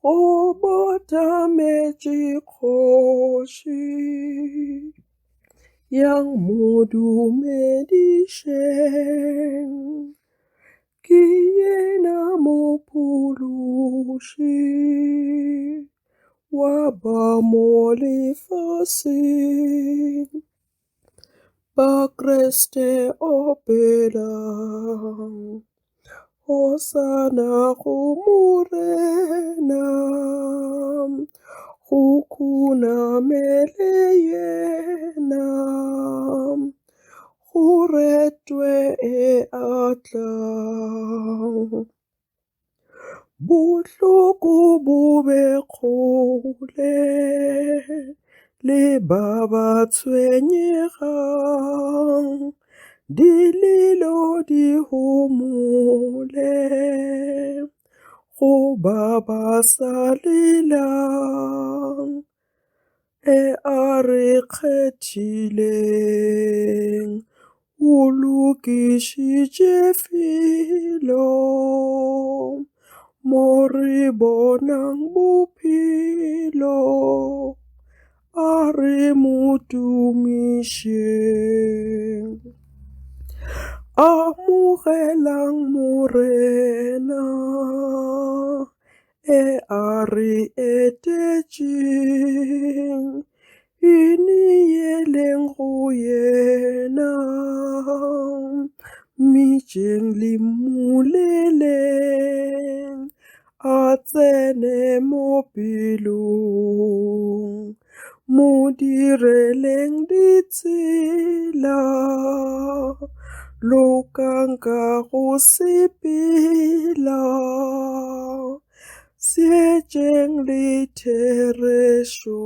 go botametše kgoši yang modumedišeng, ke yena mophološi wa ba mo lefaseng. Ba Kriste opelang, Hosana go Morena, go khunamele yena, go retwe e atlang. Bohloko bo be kgole le ba ba tshwenyegang, dilelo di homole go ba ba sa lelang, e a re kgethileng o lokišitše felo mo re bonang bophelo, a re modumišeng. Amogelang Morena, e a re etetšeng, ineeleng go yena, metšeng le mmoleleng, a tsene mo pelong, mo direleng ditsela, lokang ka go sepela, seetšeng le therešo.